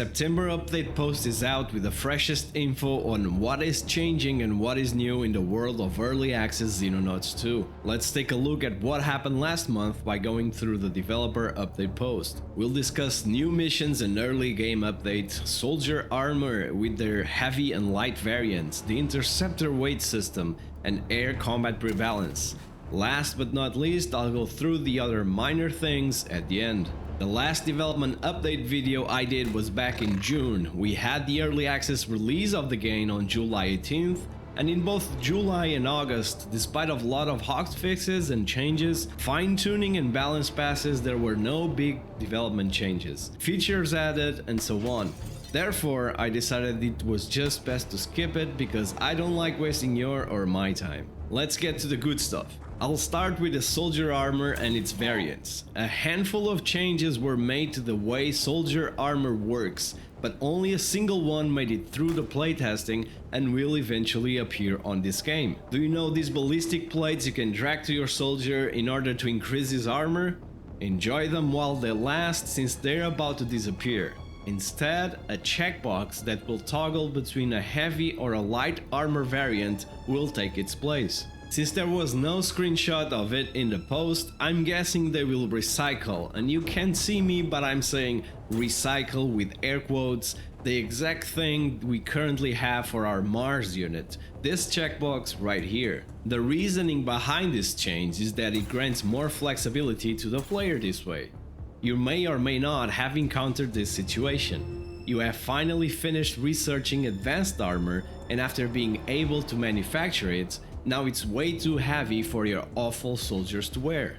September update post is out with the freshest info on what is changing and what is new in the world of early access Xenonauts 2. Let's take a look at what happened last month by going through the developer update post. We'll discuss new missions and early game updates, soldier armor with their heavy and light variants, the interceptor weight system, and air combat rebalance. Last but not least, I'll go through the other minor things at the end. The last development update video I did was back in June. We had the early access release of the game on July 18th, and in both July and August, despite a lot of hotfixes and changes, fine-tuning and balance passes, there were no big development changes, features added, and so on. Therefore, I decided it was just best to skip it because I don't like wasting your or my time. Let's get to the good stuff. I'll start with the soldier armor and its variants. A handful of changes were made to the way soldier armor works, but only a single one made it through the playtesting and will eventually appear on this game. Do you know these ballistic plates you can drag to your soldier in order to increase his armor? Enjoy them while they last, since they're about to disappear. Instead, a checkbox that will toggle between a heavy or a light armor variant will take its place. Since there was no screenshot of it in the post, I'm guessing they will recycle, and you can't see me but I'm saying recycle with air quotes, the exact thing we currently have for our Mars unit, this checkbox right here. The reasoning behind this change is that it grants more flexibility to the player this way. You may or may not have encountered this situation. You have finally finished researching advanced armor, and after being able to manufacture it, now it's way too heavy for your awful soldiers to wear.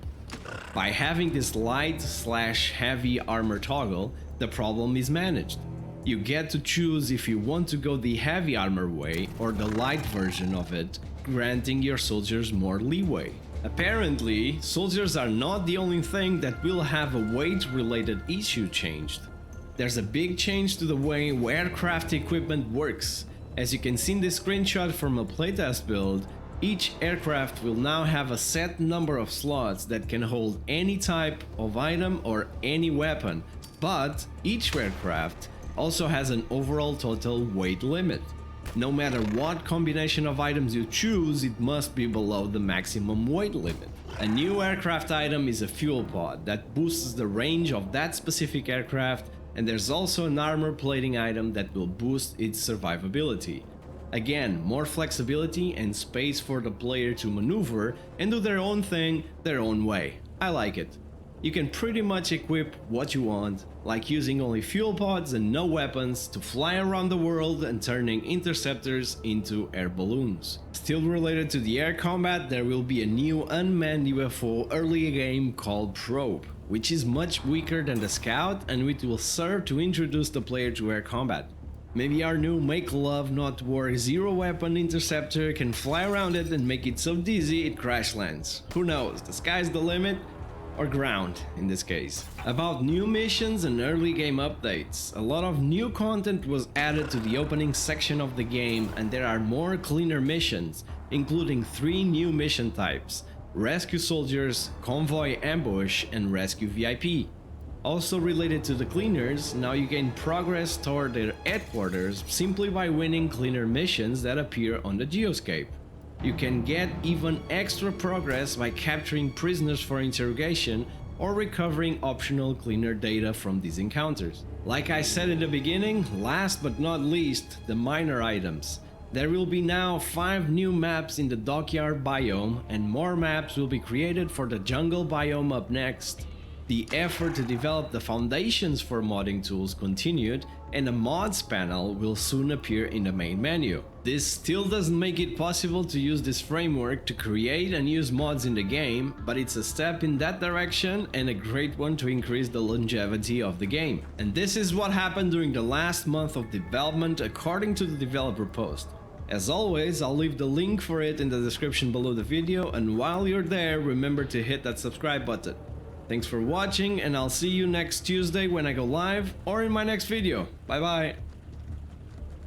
By having this light/heavy armor toggle, the problem is managed. You get to choose if you want to go the heavy armor way or the light version of it, granting your soldiers more leeway. Apparently, soldiers are not the only thing that will have a weight-related issue changed. There's a big change to the way aircraft equipment works. As you can see in this screenshot from a playtest build, each aircraft will now have a set number of slots that can hold any type of item or any weapon, but each aircraft also has an overall total weight limit. No matter what combination of items you choose, it must be below the maximum weight limit. A new aircraft item is a fuel pod that boosts the range of that specific aircraft, and there's also an armor plating item that will boost its survivability. Again, more flexibility and space for the player to maneuver and do their own thing their own way. I like it. You can pretty much equip what you want, like using only fuel pods and no weapons to fly around the world and turning interceptors into air balloons. Still related to the air combat, there will be a new unmanned UFO early game called Probe, which is much weaker than the Scout and which will serve to introduce the player to air combat. Maybe our new Make Love Not War zero weapon interceptor can fly around it and make it so dizzy it crash lands. Who knows, the sky's the limit, or ground in this case. About new missions and early game updates, a lot of new content was added to the opening section of the game, and there are more cleaner missions, including 3 new mission types: Rescue Soldiers, Convoy Ambush, and Rescue VIP. Also related to the cleaners, now you gain progress toward their headquarters simply by winning cleaner missions that appear on the geoscape. You can get even extra progress by capturing prisoners for interrogation or recovering optional cleaner data from these encounters. Like I said in the beginning, last but not least, the minor items. There will be now 5 new maps in the Dockyard biome, and more maps will be created for the Jungle biome up next. The effort to develop the foundations for modding tools continued, and a mods panel will soon appear in the main menu. This still doesn't make it possible to use this framework to create and use mods in the game, but it's a step in that direction and a great one to increase the longevity of the game. And this is what happened during the last month of development according to the developer post. As always, I'll leave the link for it in the description below the video, and while you're there, remember to hit that subscribe button. Thanks for watching, and I'll see you next Tuesday when I go live or in my next video. Bye bye!